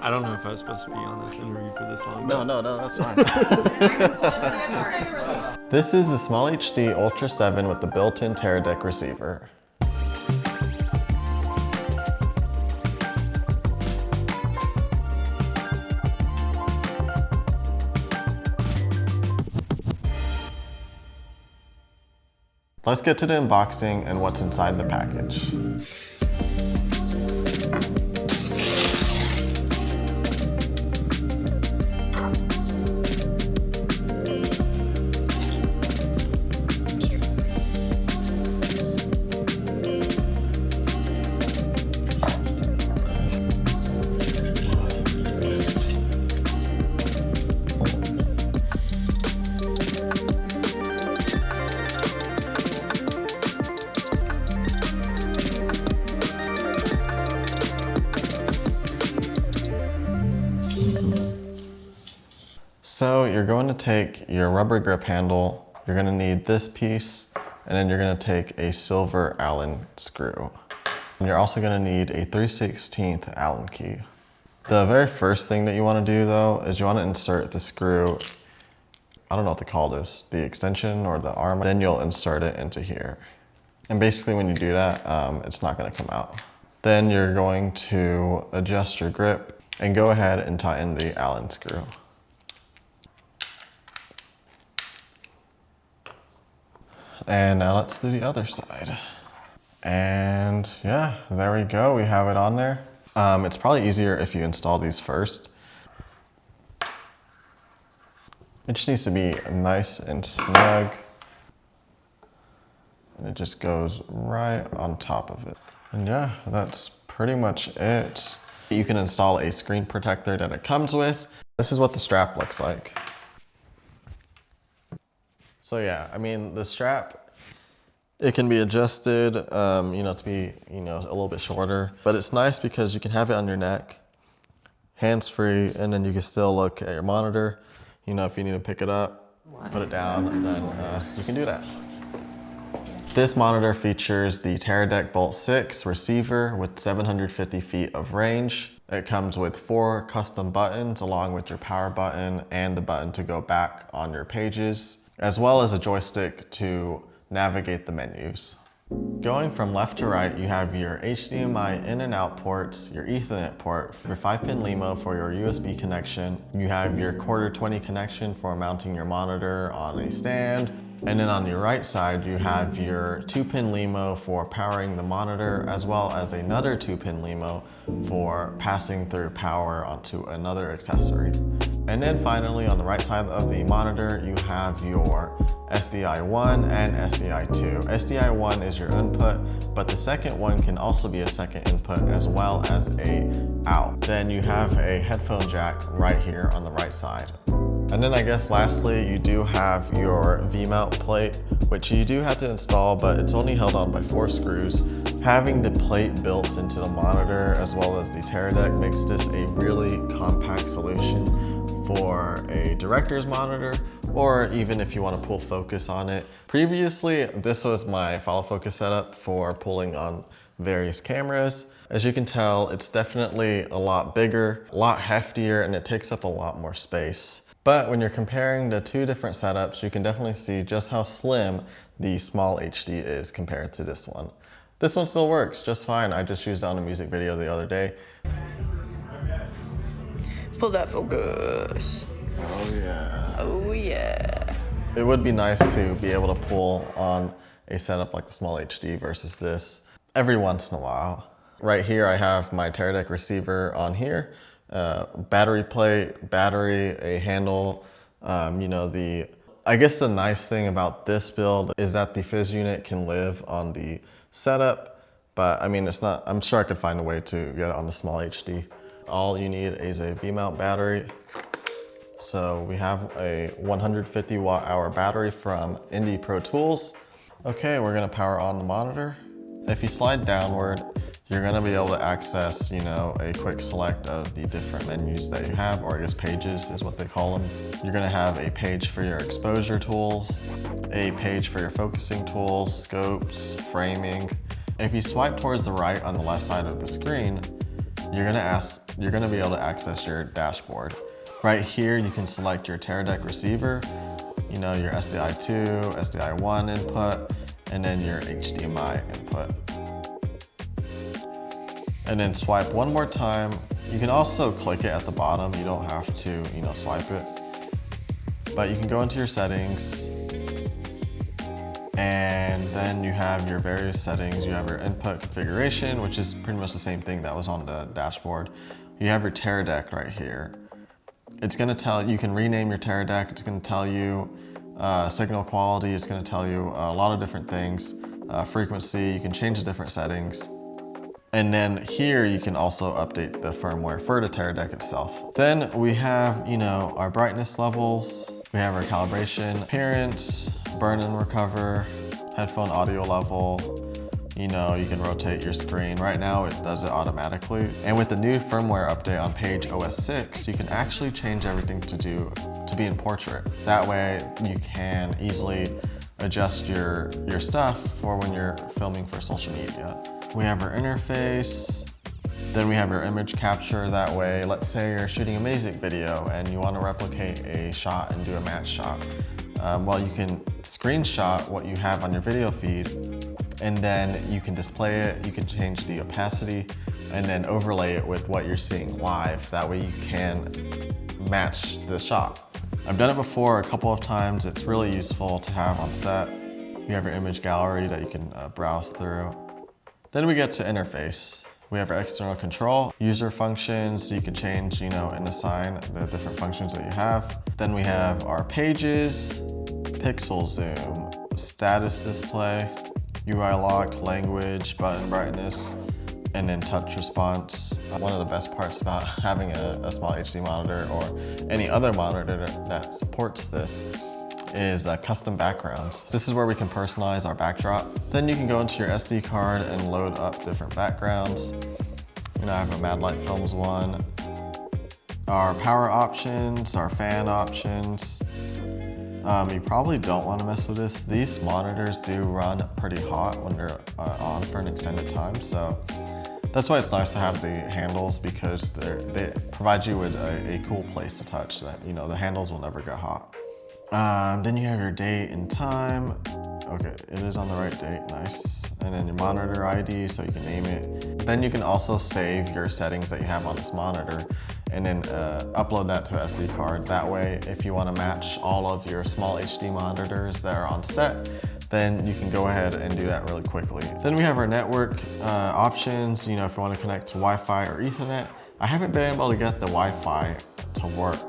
I don't know if I was supposed to be on this interview for this long. No, that's fine. This is the SmallHD Ultra 7 with the built-in Teradek receiver. Let's get to the unboxing and what's inside the package. So you're going to take your rubber grip handle, you're going to need this piece, and then you're going to take a silver Allen screw. And you're also going to need a 3/16 Allen key. The very first thing that you want to do though is you want to insert the screw, I don't know what to call this, the extension or the arm, then you'll insert it into here. And basically when you do that, it's not going to come out. Then you're going to adjust your grip and go ahead and tighten the Allen screw. And now let's do the other side. And yeah, there we go, we have it on there. It's probably easier if you install these first. It just needs to be nice and snug. And it just goes right on top of it. And yeah, that's pretty much it. You can install a screen protector that it comes with. This is what the strap looks like. So yeah, I mean, the strap, it can be adjusted, to be, a little bit shorter, but it's nice because you can have it on your neck, hands-free, and then you can still look at your monitor. If you need to pick it up, put it down, and then you can do that. This monitor features the Teradek Bolt 6 receiver with 750 feet of range. It comes with 4 custom buttons along with your power button and the button to go back on your pages, as well as a joystick to navigate the menus. Going from left to right, you have your HDMI in and out ports, your Ethernet port, your 5-pin LEMO for your USB connection. You have your Q20 connection for mounting your monitor on a stand. And then on your right side, you have your 2-pin LEMO for powering the monitor, as well as another 2-pin LEMO for passing through power onto another accessory. And then finally, on the right side of the monitor, you have your SDI 1 and SDI 2. SDI 1 is your input, but the second one can also be a second input as well as a out. Then you have a headphone jack right here on the right side. And then I guess lastly, you do have your V-mount plate, which you do have to install, but it's only held on by 4 screws. Having the plate built into the monitor as well as the Teradek makes this a really compact solution for a director's monitor, or even if you want to pull focus on it. Previously, this was my follow focus setup for pulling on various cameras. As you can tell, it's definitely a lot bigger, a lot heftier, and it takes up a lot more space. But when you're comparing the 2 different setups, you can definitely see just how slim the SmallHD is compared to this one. This one still works just fine. I just used it on a music video the other day. Pull that focus. Oh yeah. Oh yeah. It would be nice to be able to pull on a setup like the SmallHD versus this every once in a while. Right here I have my Teradek receiver on here. Battery plate, battery, a handle, I guess the nice thing about this build is that the fizz unit can live on the setup, but I mean, I'm sure I could find a way to get it on the SmallHD. All you need is a V-mount battery. So we have a 150 watt-hour battery from Indie Pro Tools. Okay, we're gonna power on the monitor. If you slide downward, you're gonna be able to access, a quick select of the different menus that you have, or I guess pages is what they call them. You're gonna have a page for your exposure tools, a page for your focusing tools, scopes, framing. If you swipe towards the right on the left side of the screen, you're gonna be able to access your dashboard. Right here, you can select your Teradek receiver, you know, your SDI2, SDI1 input, and then your HDMI input. And then swipe one more time. You can also click it at the bottom. You don't have to, you know, swipe it. But you can go into your settings, and then you have your various settings. You have your input configuration, which is pretty much the same thing that was on the dashboard. You have your Teradek right here. It's gonna tell, you can rename your Teradek. It's gonna tell you signal quality. It's gonna tell you a lot of different things. Frequency, you can change the different settings. And then here you can also update the firmware for the Teradek itself. Then we have, you know, our brightness levels. We have our calibration, appearance, burn and recover, headphone audio level. You know, you can rotate your screen. Right now it does it automatically. And with the new firmware update on page OS 6, you can actually change everything to be in portrait. That way you can easily adjust your stuff for when you're filming for social media. We have our interface, then we have your image capture. That way, let's say you're shooting a music video and you want to replicate a shot and do a match shot. Well, you can screenshot what you have on your video feed, and then you can display it, you can change the opacity, and then overlay it with what you're seeing live. That way you can match the shot. I've done it before a couple of times. It's really useful to have on set. You have your image gallery that you can browse through. Then we get to interface. We have our external control, user functions. You can change, you know, and assign the different functions that you have. Then we have our pages, pixel zoom, status display, UI lock, language, button brightness, and then touch response. One of the best parts about having a SmallHD monitor or any other monitor that supports this is custom backgrounds. This is where we can personalize our backdrop. Then you can go into your SD card and load up different backgrounds. You know, I have a Mad Light Films one. Our power options, our fan options. You probably don't want to mess with this. These monitors do run pretty hot when they're on for an extended time, so that's why it's nice to have the handles, because they provide you with a cool place to touch that, you know, the handles will never get hot. Then you have your date and time. Okay, it is on the right date, nice. And then your monitor ID, so you can name it. Then you can also save your settings that you have on this monitor and then upload that to an SD card. That way, if you want to match all of your SmallHD monitors that are on set, then you can go ahead and do that really quickly. Then we have our network options, you know, if you want to connect to Wi-Fi or Ethernet. I haven't been able to get the Wi-Fi to work.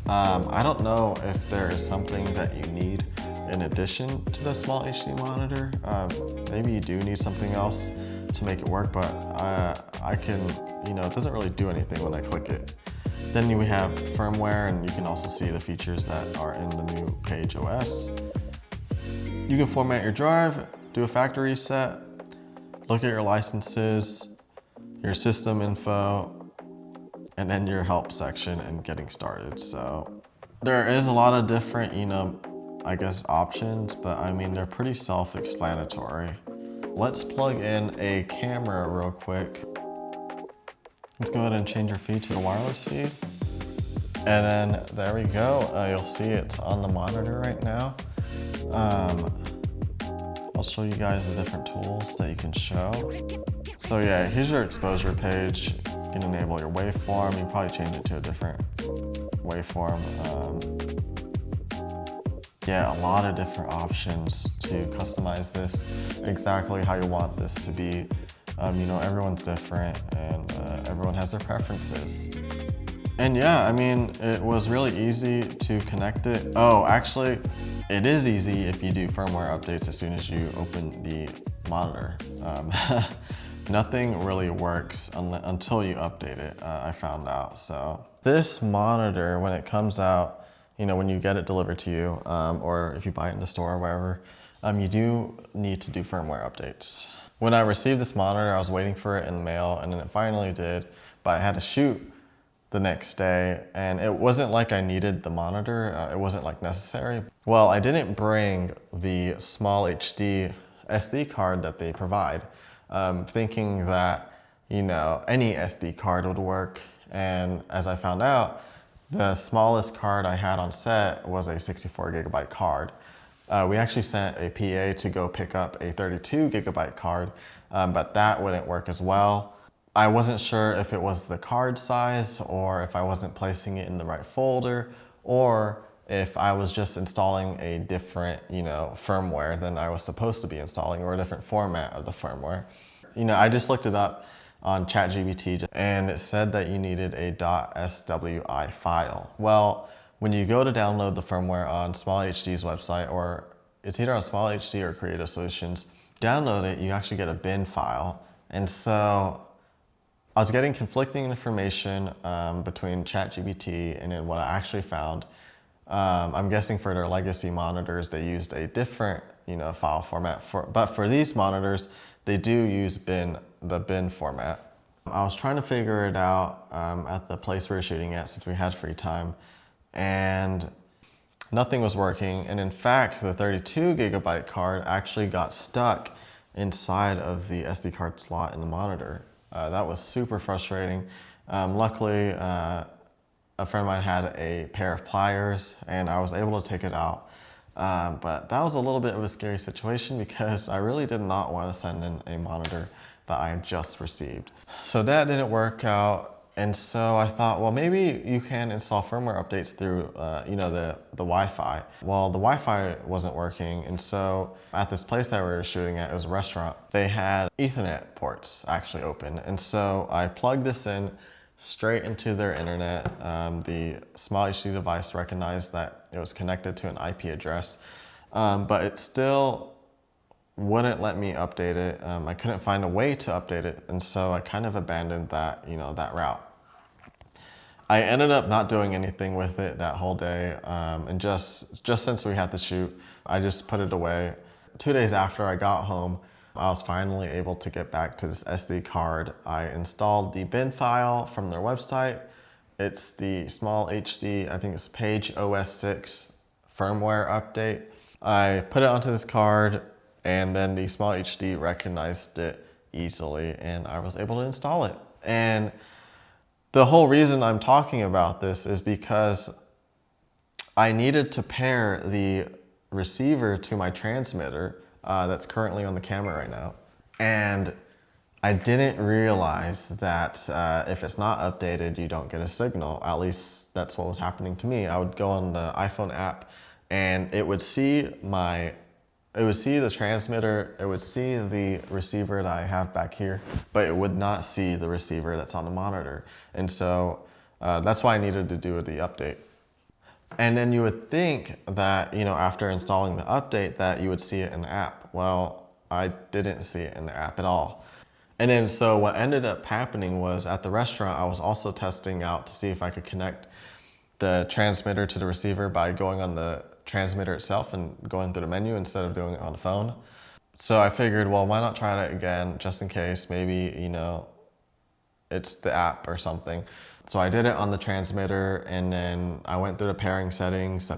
I don't know if there is something that you need in addition to the SmallHD monitor. Maybe you do need something else to make it work, but I can, you know, it doesn't really do anything when I click it. Then we have firmware, and you can also see the features that are in the new page OS. You can format your drive, do a factory reset, look at your licenses, your system info, and then your help section and getting started. So there is a lot of different, you know, I guess options, but I mean, they're pretty self-explanatory. Let's plug in a camera real quick. Let's go ahead and change your feed to the wireless feed. And then there we go. You'll see it's on the monitor right now. I'll show you guys the different tools that you can show. So yeah, here's your exposure page. You can enable your waveform. You can probably change it to a different waveform. Yeah, a lot of different options to customize this exactly how you want this to be. You know, everyone's different, and everyone has their preferences. And yeah, I mean, it was really easy to connect it. Oh, actually, it is easy if you do firmware updates as soon as you open the monitor. Nothing really works until you update it, I found out. So this monitor, when it comes out, you know, when you get it delivered to you, or if you buy it in the store or wherever, you do need to do firmware updates. When I received this monitor, I was waiting for it in the mail, and then it finally did, but I had to shoot the next day, and it wasn't like I needed the monitor. It wasn't like necessary. Well, I didn't bring the SmallHD SD card that they provide, thinking that, any SD card would work. And as I found out, the smallest card I had on set was a 64 gigabyte card. We actually sent a PA to go pick up a 32 gigabyte card, but that wouldn't work as well. I wasn't sure if it was the card size or if I wasn't placing it in the right folder or if I was just installing a different, firmware than I was supposed to be installing or a different format of the firmware. I just looked it up on ChatGPT and it said that you needed a .swi file. Well, when you go to download the firmware on SmallHD's website, or it's either on SmallHD or Creative Solutions, download it, you actually get a bin file. And so I was getting conflicting information between ChatGPT and then what I actually found. I'm guessing for their legacy monitors, they used a different, file format. But for these monitors, they do use the bin format. I was trying to figure it out at the place we were shooting at since we had free time, and nothing was working. And in fact, the 32 gigabyte card actually got stuck inside of the SD card slot in the monitor. That was super frustrating. Luckily, a friend of mine had a pair of pliers and I was able to take it out. But that was a little bit of a scary situation because I really did not want to send in a monitor that I had just received. So that didn't work out. And so I thought, well, maybe you can install firmware updates through, the Wi-Fi. Well, the Wi-Fi wasn't working. And so at this place that we were shooting at, it was a restaurant, they had Ethernet ports actually open. And so I plugged this in straight into their internet. The SmallHD device recognized that it was connected to an IP address, but it still wouldn't let me update it. I couldn't find a way to update it, and so I kind of abandoned that, that route. I ended up not doing anything with it that whole day, and just since we had to shoot, I just put it away. 2 days after I got home, I was finally able to get back to this SD card. I installed the bin file from their website. It's the SmallHD, I think it's Page OS 6 firmware update. I put it onto this card, and then the SmallHD recognized it easily, and I was able to install it. And the whole reason I'm talking about this is because I needed to pair the receiver to my transmitter that's currently on the camera right now. And I didn't realize that if it's not updated, you don't get a signal. At least that's what was happening to me. I would go on the iPhone app and it would see the transmitter, it would see the receiver that I have back here, but it would not see the receiver that's on the monitor. And so that's why I needed to do the update. And then you would think that, after installing the update that you would see it in the app. Well, I didn't see it in the app at all. And then so what ended up happening was at the restaurant, I was also testing out to see if I could connect the transmitter to the receiver by going on the transmitter itself and going through the menu instead of doing it on the phone. So I figured, well, why not try that again, just in case maybe, it's the app or something. So I did it on the transmitter, and then I went through the pairing settings. I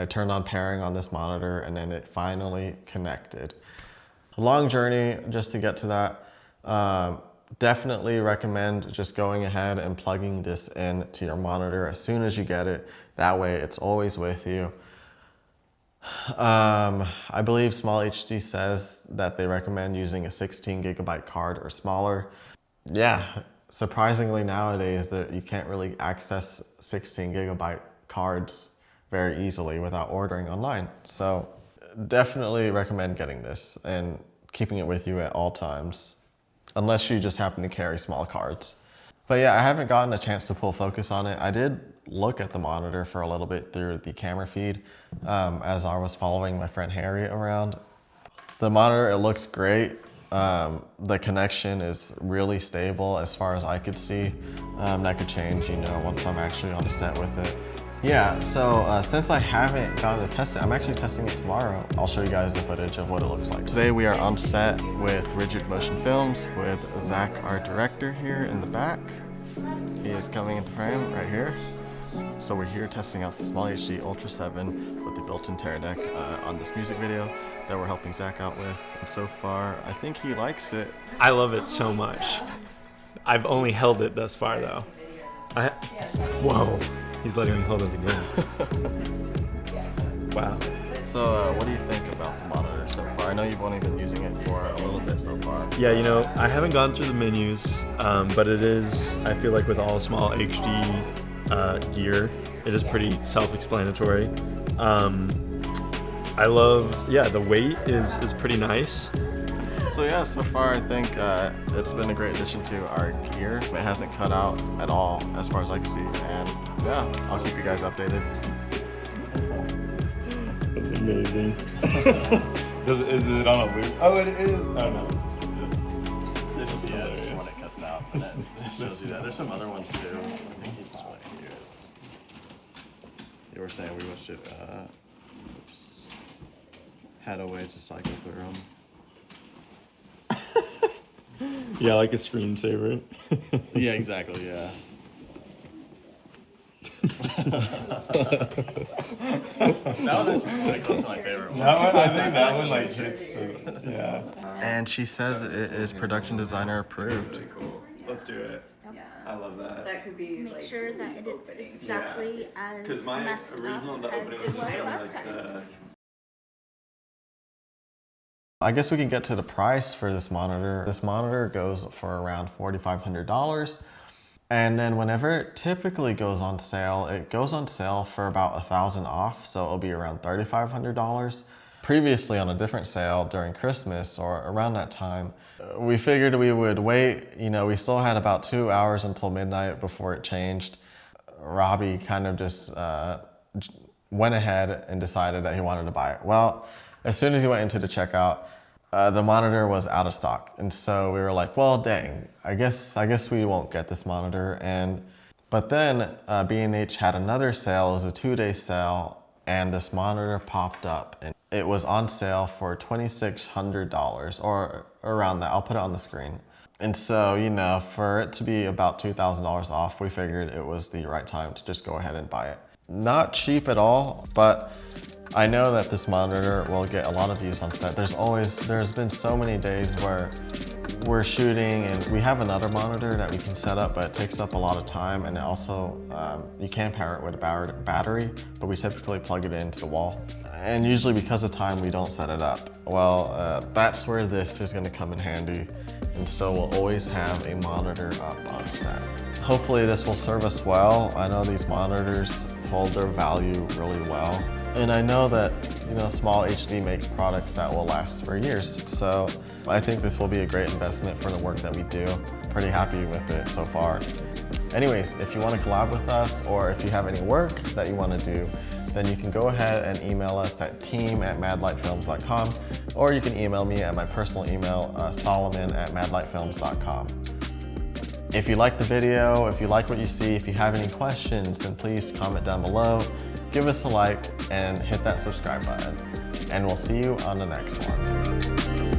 turned on pairing on this monitor, and then it finally connected. A long journey just to get to that. Definitely recommend just going ahead and plugging this in to your monitor as soon as you get it. That way it's always with you. I believe SmallHD says that they recommend using a 16 gigabyte card or smaller. Yeah, surprisingly nowadays that you can't really access 16 gigabyte cards very easily without ordering online. So definitely recommend getting this and keeping it with you at all times, unless you just happen to carry small cards. But yeah, I haven't gotten a chance to pull focus on it. I did look at the monitor for a little bit through the camera feed as I was following my friend Harry around. The monitor, it looks great. The connection is really stable as far as I could see. That could change, once I'm actually on the set with it. Yeah, so since I haven't gotten to test it, I'm actually testing it tomorrow. I'll show you guys the footage of what it looks like. Today we are on set with Rigid Motion Films with Zach, our director, here in the back. He is coming into frame right here. So we're here testing out the SmallHD Ultra 7 with the built-in Tear deck on this music video that we're helping Zach out with. And so far, I think he likes it. I love it so much. I've only held it thus far though. Whoa, he's letting me hold it again. Wow. So what do you think about the monitor so far? I know you've only been using it for a little bit so far. Yeah, you know, I haven't gone through the menus, but it is, I feel like with all SmallHD gear, it is pretty self-explanatory. I love, the weight is pretty nice. So yeah, so far I think it's been a great addition to our gear. It hasn't cut out at all as far as I can see, and yeah, I'll keep you guys updated. That's amazing. Is it on a loop? Oh, it is. Oh no. This is the one that cuts out, and then it shows you that. There's some other ones too. I think you just went here. You were saying we should, had a way to cycle through them. Yeah, like a screensaver. Yeah, exactly, yeah. That one is pretty close to my favorite one. That one, I think that one like hits. Yeah. And she says it is production designer approved. Really cool. Let's do it. Yeah. I love that. That could be Make like sure that it is exactly Because as my messed original up the as opening it was last like time. I guess we can get to the price for this monitor. This monitor goes for around $4,500. And then whenever it typically goes on sale, it goes on sale for about $1,000 off. So it'll be around $3,500. Previously on a different sale during Christmas or around that time, we figured we would wait. You know, we still had about 2 hours until midnight before it changed. Robbie kind of just went ahead and decided that he wanted to buy it. Well, as soon as he went into the checkout, the monitor was out of stock. And so we were like, well, dang, I guess we won't get this monitor. But then B&H had another sale. It was a 2-day sale, and this monitor popped up. And it was on sale for $2,600 or around that. I'll put it on the screen. And so, you know, for it to be about $2,000 off, we figured it was the right time to just go ahead and buy it. Not cheap at all, but I know that this monitor will get a lot of use on set. There's been so many days where we're shooting and we have another monitor that we can set up, but it takes up a lot of time, and it also, you can power it with a battery, but we typically plug it into the wall. And usually because of time, we don't set it up. Well, that's where this is gonna come in handy. And so we'll always have a monitor up on set. Hopefully this will serve us well. I know these monitors hold their value really well. And I know that, you know, SmallHD makes products that will last for years. So I think this will be a great investment for the work that we do. Pretty happy with it so far. Anyways, if you want to collab with us, or if you have any work that you want to do, then you can go ahead and email us at team@madlightfilms.com, or you can email me at my personal email, solomon@madlightfilms.com. If you like the video, if you like what you see, if you have any questions, then please comment down below, give us a like, and hit that subscribe button. And we'll see you on the next one.